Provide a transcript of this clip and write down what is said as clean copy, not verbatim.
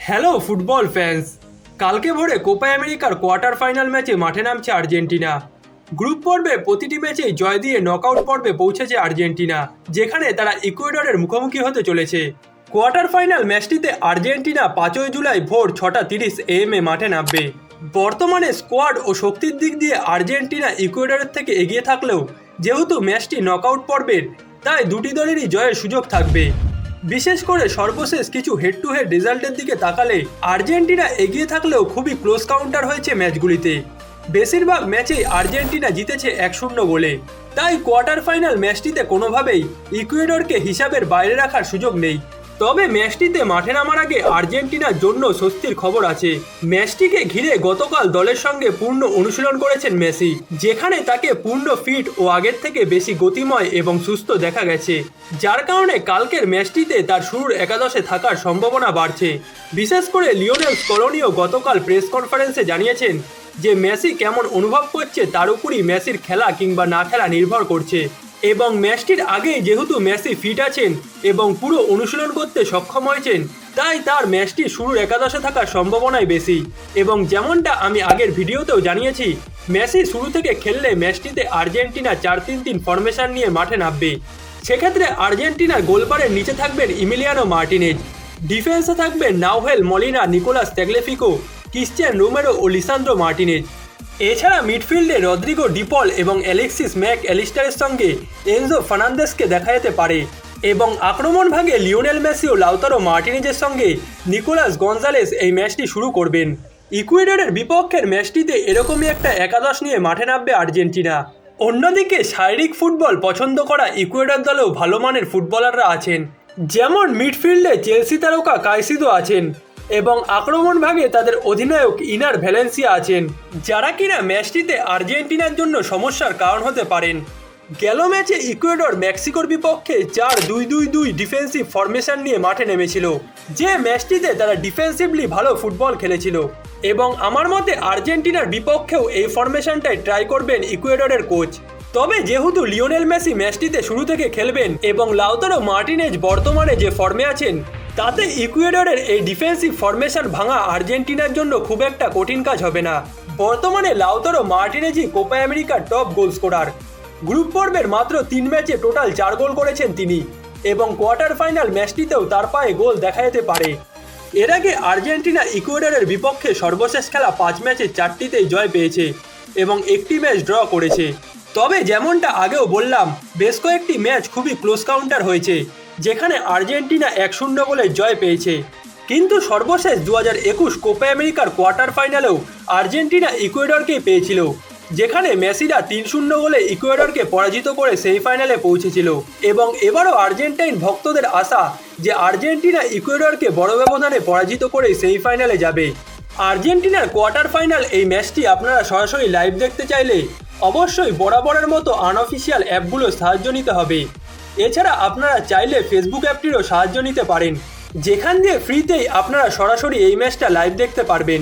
Hello football fans, কালকে ভোরে Copa আমেরিকার কোয়ার্টার ফাইনাল ম্যাচে মাঠে নামছে আর্জেন্টিনা। গ্রুপ পর্বে প্রতিটি ম্যাচেই জয় দিয়ে নকআউট পর্বে পৌঁছেছে আর্জেন্টিনা, যেখানে তারা ইকুয়েডরের মুখোমুখি হতে চলেছে। কোয়ার্টার ফাইনাল ম্যাচটিতে আর্জেন্টিনা 5 জুলাই ভোর 6:30 AM মাঠে নামবে। বর্তমানে স্কোয়াড ও শক্তির দিক দিয়ে আর্জেন্টিনা ইকুয়েডরের থেকে এগিয়ে থাকলেও যেহেতু ম্যাচটি নকআউট পর্বের, তাই দুটি দলেরই জয়ের সুযোগ থাকবে। বিশেষ করে সর্বশেষ কিছু হেড টু হেড রেজাল্টের দিকে তাকালে আর্জেন্টিনা এগিয়ে থাকলেও খুবই ক্লোজ কাউন্টার হয়েছে ম্যাচগুলিতে। বেশিরভাগ ম্যাচেই আর্জেন্টিনা জিতেছে 1-0 গোলে। তাই কোয়ার্টার ফাইনাল ম্যাচটিতে কোনোভাবেই ইকুয়েডরকে হিসাবের বাইরে রাখার সুযোগ নেই। তবে ম্যাচটিতে মাঠে নামার আগে আর্জেন্টিনার জন্য স্বস্তির খবর আছে। ম্যাচটিকে ঘিরে গতকাল দলের সঙ্গে পূর্ণ অনুশীলন করেছেন মেসি, যেখানে তাকে পূর্ণ ফিট ও আগের থেকে বেশি গতিময় এবং সুস্থ দেখা গেছে, যার কারণে কালকের ম্যাচটিতে তার শুরুর একাদশে থাকার সম্ভাবনা বাড়ছে। বিশেষ করে লিওনেল স্কলোনিও গতকাল প্রেস কনফারেন্সে জানিয়েছেন যে মেসি কেমন অনুভব করছে তার উপরই মেসির খেলা কিংবা না খেলা নির্ভর করছে, এবং ম্যাচটির আগে যেহেতু মেসি ফিট আছেন এবং পুরো অনুশীলন করতে সক্ষম হয়েছেন, তাই তার ম্যাচটি শুরুর একাদশে থাকার সম্ভাবনাই বেশি। এবং যেমনটা আমি আগের ভিডিওতেও জানিয়েছি, মেসি শুরু থেকে খেললে ম্যাচটিতে আর্জেন্টিনা 4-3-3 ফরমেশন নিয়ে মাঠে নামবে। সেক্ষেত্রে আর্জেন্টিনার গোলবারের নিচে থাকবেন ইমিলিয়ানো মার্টিনেজ, ডিফেন্সে থাকবেন Nahuel Molina, Nicolas Tagliafico, Cristian Romero ও লিসান্দ্রো মার্টিনেজ। এছাড়া মিডফিল্ডে রদ্রিগো ডিপল এবং অ্যালেক্সিস ম্যাক অ্যালিস্টারের সঙ্গে এনজো ফার্নান্দেসকে দেখা যেতে পারে, এবং আক্রমণ ভাগে লিওনেল মেসি ও লাউতারো মার্টিনেজের সঙ্গে নিকোলাস গঞ্জালেস এই ম্যাচটি শুরু করবেন। ইকুয়েডরের বিপক্ষের ম্যাচটিতে এরকমই একটা একাদশ নিয়ে মাঠে নামবে আর্জেন্টিনা। অন্যদিকে শারীরিক ফুটবল পছন্দ করা ইকুয়েডর দলেও ভালো মানের ফুটবলাররা আছেন, যেমন মিডফিল্ডে চেলসি তারকা কাইসিদো আছেন এবং আক্রমণ ভাগে তাদের অধিনায়ক ইনার ভ্যালেন্সিয়া আছেন, যারা কিনা ম্যাচটিতে আর্জেন্টিনার জন্য সমস্যার কারণ হতে পারেন। গেল ম্যাচে ইকুয়েডর মেক্সিকোর বিপক্ষে 4-2-2-2 ডিফেন্সিভ ফরমেশন নিয়ে মাঠে নেমেছিল, যে ম্যাচটিতে তারা ডিফেন্সিভলি ভালো ফুটবল খেলেছিল, এবং আমার মতে আর্জেন্টিনার বিপক্ষেও এই ফরমেশনটাই ট্রাই করবেন ইকুয়েডরের কোচ। তবে যেহেতু লিওনেল মেসি ম্যাচটিতে শুরু থেকে খেলবেন এবং লাউতারো মার্টিনেজ বর্তমানে যে ফর্মে আছেন, তাতে ইকুয়েডরের এই ডিফেন্সিভ ফরমেশন ভাঙা আর্জেন্টিনার জন্য খুব একটা কঠিন কাজ হবে না। বর্তমানে লাউতারো মার্টিনেজই কোপা আমেরিকার টপ গোল স্কোরার। গ্রুপ পর্বের মাত্র 3 ম্যাচে টোটাল 4 গোল করেছেন তিনি, এবং কোয়ার্টার ফাইনাল ম্যাচটিতেও তার পায়ে গোল দেখা যেতে পারে। এর আগে আর্জেন্টিনা ইকুয়েডরের বিপক্ষে সর্বশেষ খেলা 5 ম্যাচে 4টিতেই জয় পেয়েছে এবং একটি ম্যাচ ড্র করেছে। তবে যেমনটা আগেও বললাম, বেশ কয়েকটি ম্যাচ খুবই ক্লোজ কাউন্টার হয়েছে, যেখানে আর্জেন্টিনা 1-0 গোলে জয় পেয়েছে। কিন্তু সর্বশেষ 2021 কোপা আমেরিকার কোয়ার্টার ফাইনালেও আর্জেন্টিনা ইকুয়েডরকেই পেয়েছিল, যেখানে মেসিরা 3-0 গোলে ইকুয়েডরকে পরাজিত করে সেমিফাইনালে পৌঁছেছিল। এবং এবারও আর্জেন্টাইন ভক্তদের আশা যে আর্জেন্টিনা ইকুয়েডরকে বড় ব্যবধানে পরাজিত করে সেমিফাইনালে যাবে। আর্জেন্টিনার কোয়ার্টার ফাইনাল এই ম্যাচটি আপনারা সরাসরি লাইভ দেখতে চাইলে অবশ্যই বরাবরের মতো আনঅফিসিয়াল অ্যাপগুলোর সাহায্য নিতে হবে। এছাড়া আপনারা চাইলে ফেসবুক অ্যাপটিরও সাহায্য নিতে পারেন, যেখান দিয়ে ফ্রিতেই আপনারা সরাসরি এই ম্যাচটা লাইভ দেখতে পারবেন।